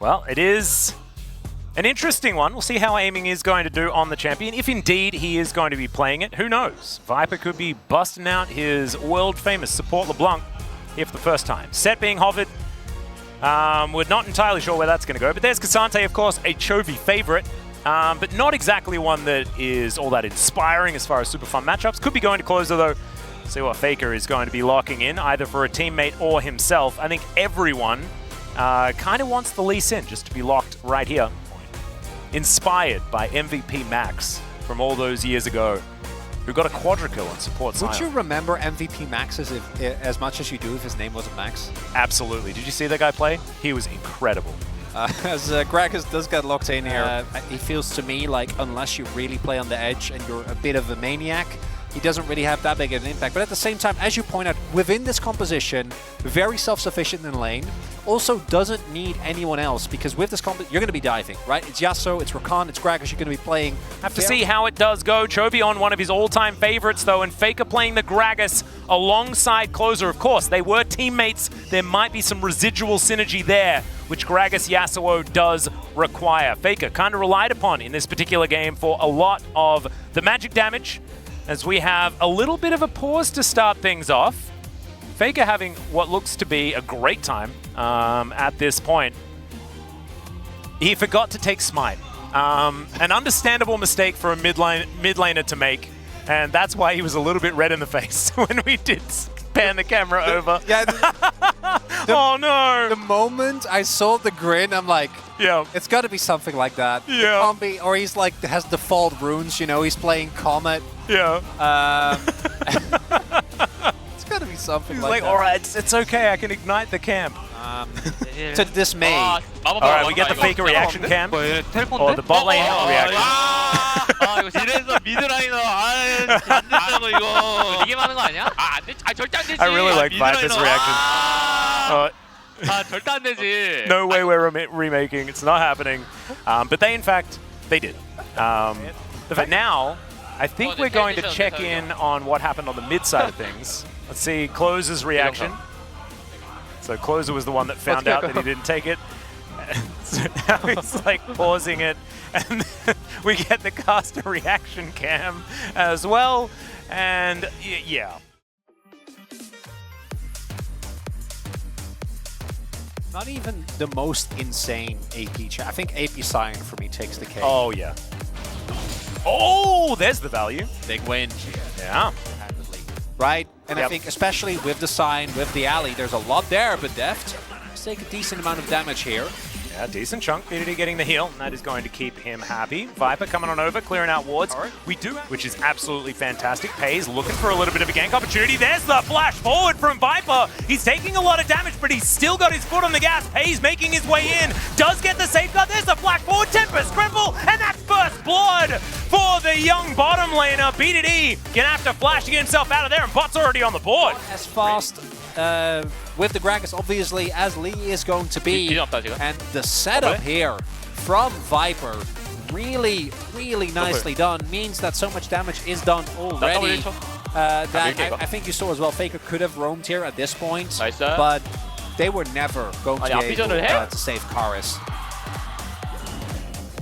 Well, it is an interesting one. We'll see how Aiming is going to do on the champion. If indeed he is going to be playing it, who knows? Viper could be busting out his world-famous support LeBlanc here for the first time. Set being hovered. We're not entirely sure where that's going to go. But there's Cassante, of course, a Chovy favorite. But not exactly one that is all that inspiring as far as super fun matchups. Could be going to Closer, though. See what Faker is going to be locking in, either for a teammate or himself. I think everyone kind of wants the Lee Sin just to be locked right here. Inspired by MVP Max from all those years ago, who got a quadra-kill on support Sion. Would you remember MVP Max as much as you do if his name wasn't Max? Absolutely. Did you see that guy play? He was incredible. As Gragas does get locked in here. It feels to me like unless you really play on the edge and you're a bit of a maniac, he doesn't really have that big of an impact. But at the same time, as you point out, within this composition, very self-sufficient in lane, also doesn't need anyone else, because with this you're going to be diving, right? It's Yasuo, it's Rakan, it's Gragas you're going to be playing. Have to see how it does go. Chovy on one of his all-time favorites, though, and Faker playing the Gragas alongside Closer. Of course, they were teammates. There might be some residual synergy there, which Gragas Yasuo does require. Faker kind of relied upon in this particular game for a lot of the magic damage, as we have a little bit of a pause to start things off. Faker having what looks to be a great time at this point. He forgot to take Smite. An understandable mistake for a mid laner to make, and that's why he was a little bit red in the face when we did pan the camera over. Yeah. Oh no! The moment I saw the grin, I'm like, yeah, it's got to be something like that. Yeah. It can't be, or he's like has default runes. You know, he's playing Comet. Yeah. It's got to be something He's like that. All right, it's okay. I can ignite the camp. To dismay. All right, we get the Faker reaction cam, or the bot lane reaction. 이거 이래서 미드라이너 안 된다고 이거 되게 많은 거 아니야? 절대 안 되지. I really like Viper's reaction. 절대 안 되지. No way we're remaking. It's not happening. But they, in fact, they did. But now, I think we're going to check in on what happened on the mid side of things. Let's see Closer's reaction. So Closer was the one that found out that he didn't take it. So now he's like pausing it, and then we get the caster reaction cam as well. And yeah. Not even the most insane AP chat. I think AP Sion for me takes the cake. Oh yeah. Oh, there's the value. Big win. Yeah. Right? And I think especially with the Sion, with the alley, there's a lot there, but Deft take a decent amount of damage here. Yeah, decent chunk. BDD getting the heal, and that is going to keep him happy. Viper coming on over, clearing out wards. We do, which is absolutely fantastic. Pays looking for a little bit of a gank opportunity. There's the flash forward from Viper. He's taking a lot of damage, but he's still got his foot on the gas. Pays making his way in. Does get the safeguard. There's the flash forward. Tempest, Cripple, and that's first blood for the young bottom laner. BDD gonna have to flash to get himself out of there, and Bot's already on the board. Not as fast with the Gragas, obviously, as Lee is going to be. And the setup here from Viper, really, really nicely done. Means that so much damage is done already. That I think you saw as well, Faker could have roamed here at this point, but they were never going to be able to save Karis.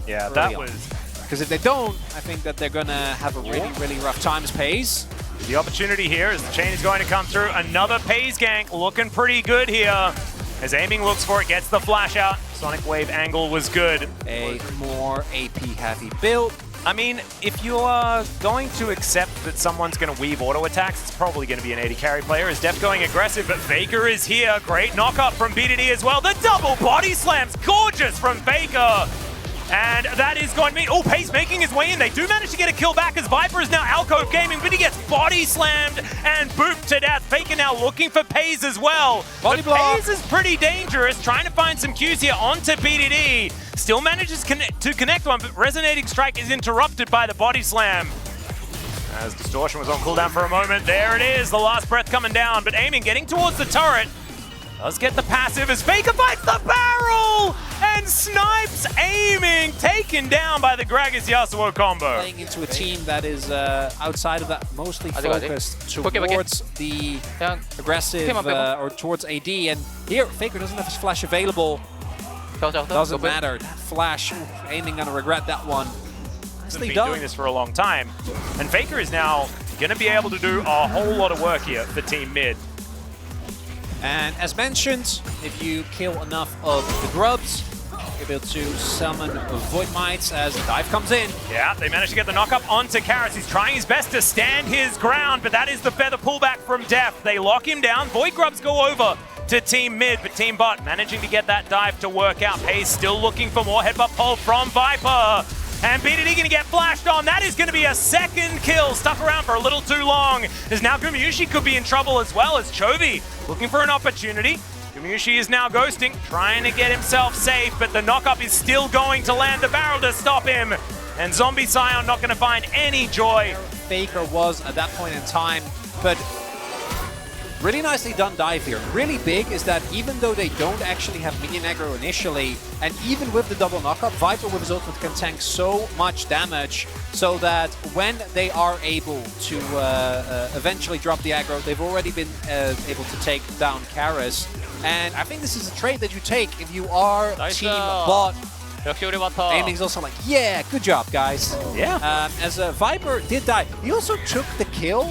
Yeah, that was... Because if they don't, I think that they're going to have a really, really rough time as Pays. The opportunity here as the chain is going to come through. Another Pays gank looking pretty good here. As Aiming looks for it, gets the flash out. Sonic Wave angle was good. A more AP heavy build. I mean, if you are going to accept that someone's going to weave auto attacks, it's probably going to be an AD carry player. As Def going aggressive, but Faker is here. Great knock up from BDD as well. The double body slams, gorgeous from Faker. And that is going to mean, oh, Pays making his way in. They do manage to get a kill back as Viper is now Alcove Gaming, but he gets body slammed and booped to death. Faker now looking for Pays as well. But Pays is pretty dangerous, trying to find some Qs here onto BDD. Still manages to connect one, but Resonating Strike is interrupted by the body slam. As Distortion was on cooldown for a moment, there it is, the last breath coming down, but Aiming getting towards the turret. Does get the passive as Faker fights the barrel and snipes Aiming, taken down by the Gragas Yasuo combo. Playing into a team that is outside of that, mostly focused towards the aggressive or towards AD. And here, Faker doesn't have his flash available. Doesn't matter. That flash, Aiming gonna regret that one. He's been doing this for a long time. And Faker is now gonna be able to do a whole lot of work here for Team Mid. And as mentioned, if you kill enough of the grubs, you'll be able to summon Void Mites as the dive comes in. Yeah, they managed to get the knock-up onto Karras. He's trying his best to stand his ground, but that is the feather pullback from Def. They lock him down. Void Grubs go over to Team Mid, but Team Bot managing to get that dive to work out. Pace still looking for more headbutt pull from Viper. And BDD gonna get flashed on. That is gonna be a second kill. Stuck around for a little too long. As now Gumayusi could be in trouble as well as Chovy looking for an opportunity. Gumayusi is now ghosting, trying to get himself safe, but the knock-up is still going to land the barrel to stop him. And Zombie Scion not gonna find any joy. Faker was at that point in time, but really nicely done dive here. Really big is that even though they don't actually have minion aggro initially, and even with the double knockup, Viper with his ultimate can tank so much damage so that when they are able to eventually drop the aggro, they've already been able to take down Karras. And I think this is a trade that you take if you are Team Bot. Aiming's also like, yeah, good job, guys. Yeah. As Viper did die, he also took the kill,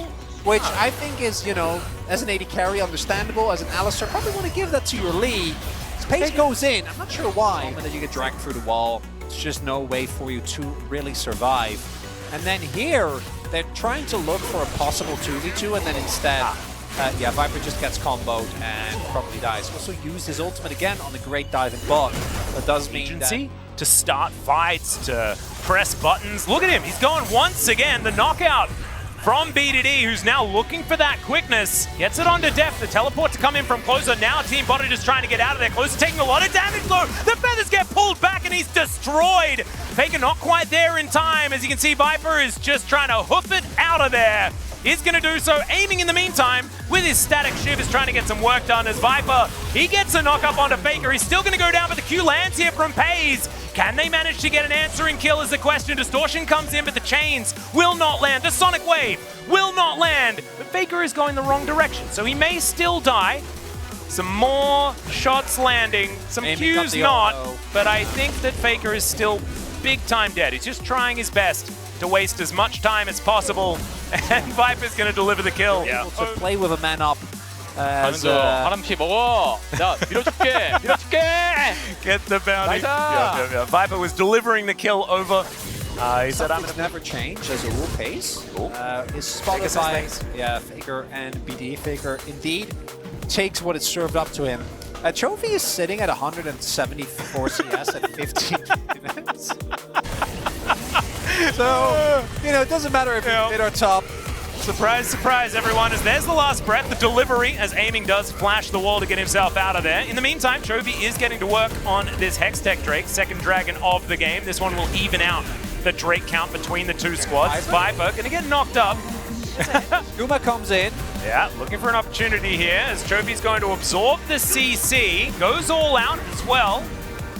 which I think is, you know, as an AD carry, understandable. As an Alistar, probably want to give that to your Lee. His pace goes in, I'm not sure why. And then you get dragged through the wall. There's just no way for you to really survive. And then here, they're trying to look for a possible 2v2, and then instead, yeah, Viper just gets comboed and probably dies. Also used his ultimate again on the great diving bot. That does mean Agency to start fights, to press buttons. Look at him, he's going once again. The knockout from BDD, who's now looking for that quickness. Gets it onto Def, the teleport to come in from Closer. Now Team Bot are just trying to get out of there. Closer taking a lot of damage though. The feathers get pulled back and he's destroyed. Faker not quite there in time. As you can see, Viper is just trying to hoof it out of there. He's going to do so. Aiming in the meantime with his static shiv is trying to get some work done as Viper. He gets a knock up onto Faker. He's still going to go down, but the Q lands here from Pays. Can they manage to get an answering kill is the question. Distortion comes in, but the chains will not land. The Sonic Wave will not land. But Faker is going the wrong direction, so he may still die. Some more shots landing, some Qs not, but I think that Faker is still big time dead. He's just trying his best to waste as much time as possible, and Viper's going to deliver the kill. Yeah. To play with a man up. 하람씨 먹어. 자, 밀어줄게. 밀어줄게. Get the bounty. Yeah. Viper was delivering the kill over. He said, "I'm never change as a rule pace." Is spotted by Faker and BD. Faker indeed takes what is served up to him. Chovy is sitting at 174 CS at 15 minutes. So, you know, it doesn't matter if you're mid or top. Surprise, surprise, everyone, as there's the last breath, the delivery, as Aiming does flash the wall to get himself out of there. In the meantime, Chovy is getting to work on this Hextech Drake, second dragon of the game. This one will even out the Drake count between the two squads. Viper gonna get knocked up. Guma comes in. Yeah, looking for an opportunity here, as Chovy's going to absorb the CC, goes all out as well.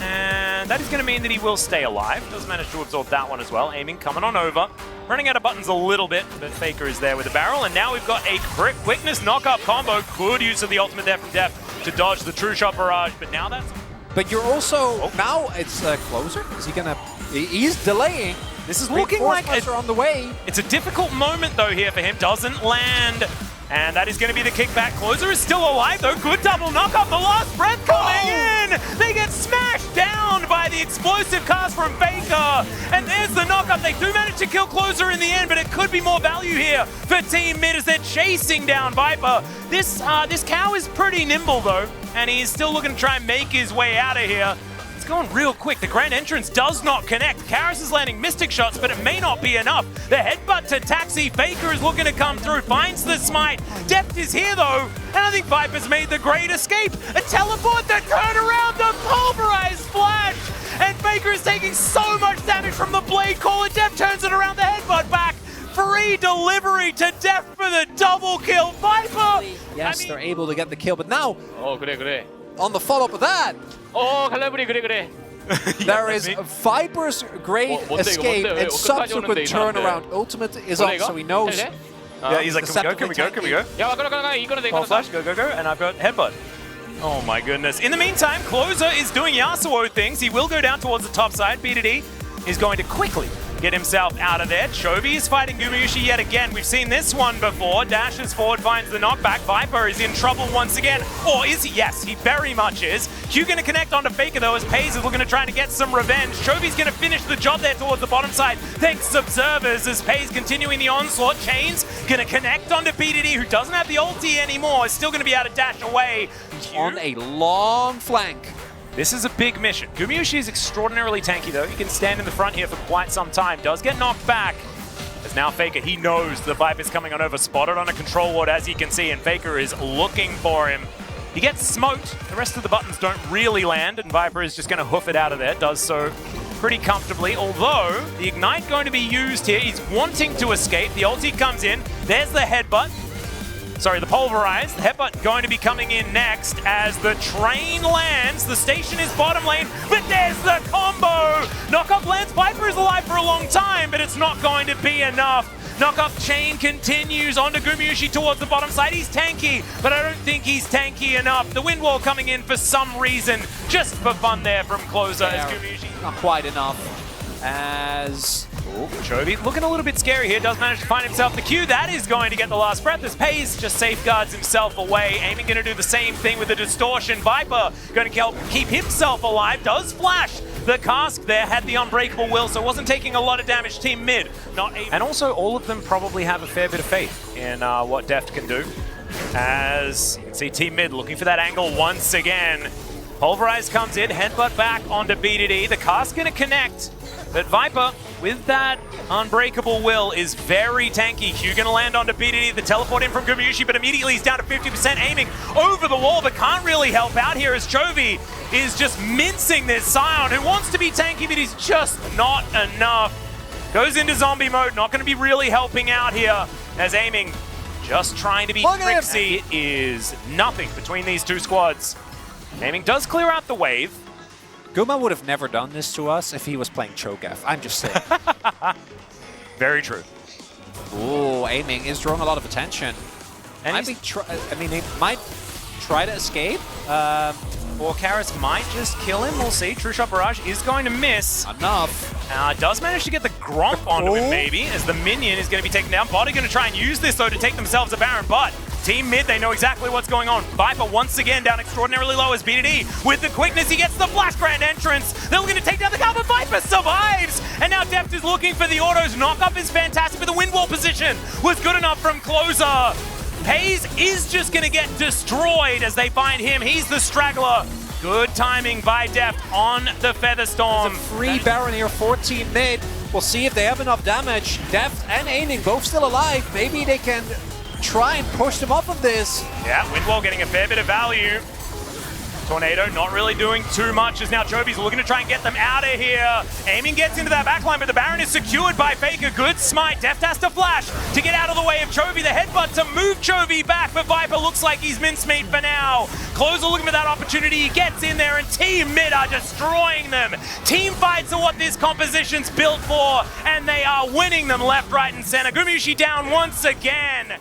And that is going to mean that he will stay alive. Does manage to absorb that one as well. Aiming coming on over. Running out of buttons a little bit, but Faker is there with the barrel. And now we've got a quickness knockup combo. Good use of the ultimate there from Def to dodge the true shot barrage. But now that's... But you're also... Now it's Closer. Is he going to... He's delaying. This is looking like on the way. It's a difficult moment though here for him. Doesn't land. And that is going to be the kickback. Closer is still alive though. Good double knockup. The last breath coming in. They get smashed down by the explosive cast from Faker. And there's the knockup. They do manage to kill Closer in the end, but it could be more value here for Team Mid as they're chasing down Viper. This cow is pretty nimble though, and he's still looking to try and make his way out of here. It's going real quick. The grand entrance does not connect. Karras is landing mystic shots, but it may not be enough. The headbutt to Taxi. Faker is looking to come through. Finds the smite. Depth is here, though. And I think Viper's made the great escape. A teleport, the turnaround, the pulverized flash. And Faker is taking so much damage from the Blade Caller. Depth turns it around, the headbutt back. Free delivery to Depth for the double kill. Viper! Yes, they're able to get the kill, but now... 그래. On the follow-up of that... 갈라브리 그래. There is Viper's great escape and subsequent turnaround. Ultimate is up, so he knows. Yeah, he's like, can we go? 야, 이거는 Call flash, go. And I've got headbutt. Oh my goodness. In the meantime, Closer is doing Yasuo things. He will go down towards the top side. BDD is going to quickly get himself out of there. Chovy is fighting Gumayusi yet again. We've seen this one before. Dashes forward, finds the knockback. Viper is in trouble once again. Or is he? Yes, he very much is. Q going to connect onto Faker though as Paze is looking to try to get some revenge. Chovy's going to finish the job there towards the bottom side. Thanks Observers as Paze continuing the onslaught. Chains going to connect onto BDD who doesn't have the ulti anymore. Is still going to be able to dash away. On a long flank. This is a big mission. Gumayusi is extraordinarily tanky though. He can stand in the front here for quite some time. Does get knocked back. As now Faker, he knows the Viper's coming on over. Spotted on a control ward as you can see, and Faker is looking for him. He gets smoked. The rest of the buttons don't really land, and Viper is just going to hoof it out of there. Does so pretty comfortably, although the Ignite going to be used here. He's wanting to escape. The ulti comes in. There's the headbutt. Sorry, the Pulverize. The headbutt going to be coming in next as the train lands. The station is bottom lane, but there's the combo! Knockup lands. Viper is alive for a long time, but it's not going to be enough. Knockup chain continues onto Gumayusi towards the bottom side. He's tanky, but I don't think he's tanky enough. The wind wall coming in for some reason, just for fun there from Closer as Gumayusi. Not quite enough as... Chovy looking a little bit scary here, does manage to find himself the Q. That is going to get the last breath as Paze just safeguards himself away. Aiming going to do the same thing with the distortion. Viper going to help keep himself alive. Does flash the cask there, had the unbreakable will, so wasn't taking a lot of damage. Team mid, not able. And also all of them probably have a fair bit of faith in what Deft can do. As you can see Team mid looking for that angle once again. Pulverize comes in, headbutt back onto BDD. The cask going to connect. But Viper, with that unbreakable will, is very tanky. Q gonna land onto BDD, the teleport in from Gumayusi, but immediately he's down to 50%, aiming over the wall, but can't really help out here as Chovy is just mincing this Scion, who wants to be tanky, but he's just not enough. Goes into zombie mode, not gonna be really helping out here, as aiming, just trying to be tricksy, is nothing between these two squads. Aiming does clear out the wave. Guma would have never done this to us if he was playing Cho'Gath. I'm just saying. Very true. Ooh, aiming is drawing a lot of attention. And he might try to escape. Or Karis might just kill him. We'll see. True Shot Barrage is going to miss. Enough. Does manage to get the Gromp onto him, maybe, as the minion is going to be taken down. Body going to try and use this, though, to take themselves a Baron, but Team mid, they know exactly what's going on. Viper once again down extraordinarily low as BDD. With the quickness, he gets the Flash Grand entrance. They're looking to take down the cover. Viper survives! And now Deft is looking for the autos. Knockup is fantastic, but the wind wall position was good enough from Closer. Paze is just going to get destroyed as they find him. He's the straggler. Good timing by Deft on the Featherstorm. There's a free Baron here for Team mid. We'll see if they have enough damage. Deft and Aiming both still alive. Maybe they can try and push them off of this. Yeah, Windwall getting a fair bit of value. Tornado not really doing too much as now Chovy's looking to try and get them out of here. Aiming gets into that backline, but the Baron is secured by Faker. Good smite. Deft has to flash to get out of the way of Chovy. The headbutt to move Chovy back, but Viper looks like he's mincemeat for now. Closer looking for that opportunity. He gets in there, and Team Mid are destroying them. Team fights are what this composition's built for, and they are winning them left, right, and center. Gumayusi down once again.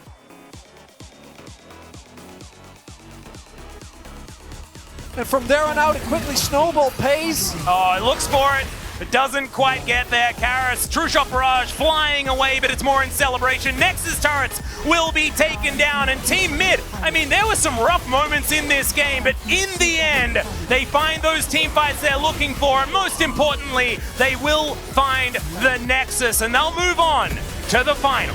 And from there on out, it quickly snowballed. Pace. Oh, it looks for it, but doesn't quite get there. Karis, True Shot Barrage flying away, but it's more in celebration. Nexus turrets will be taken down, and Team Mid, I mean, there were some rough moments in this game, but in the end, they find those team fights they're looking for, and most importantly, they will find the Nexus, and they'll move on to the final.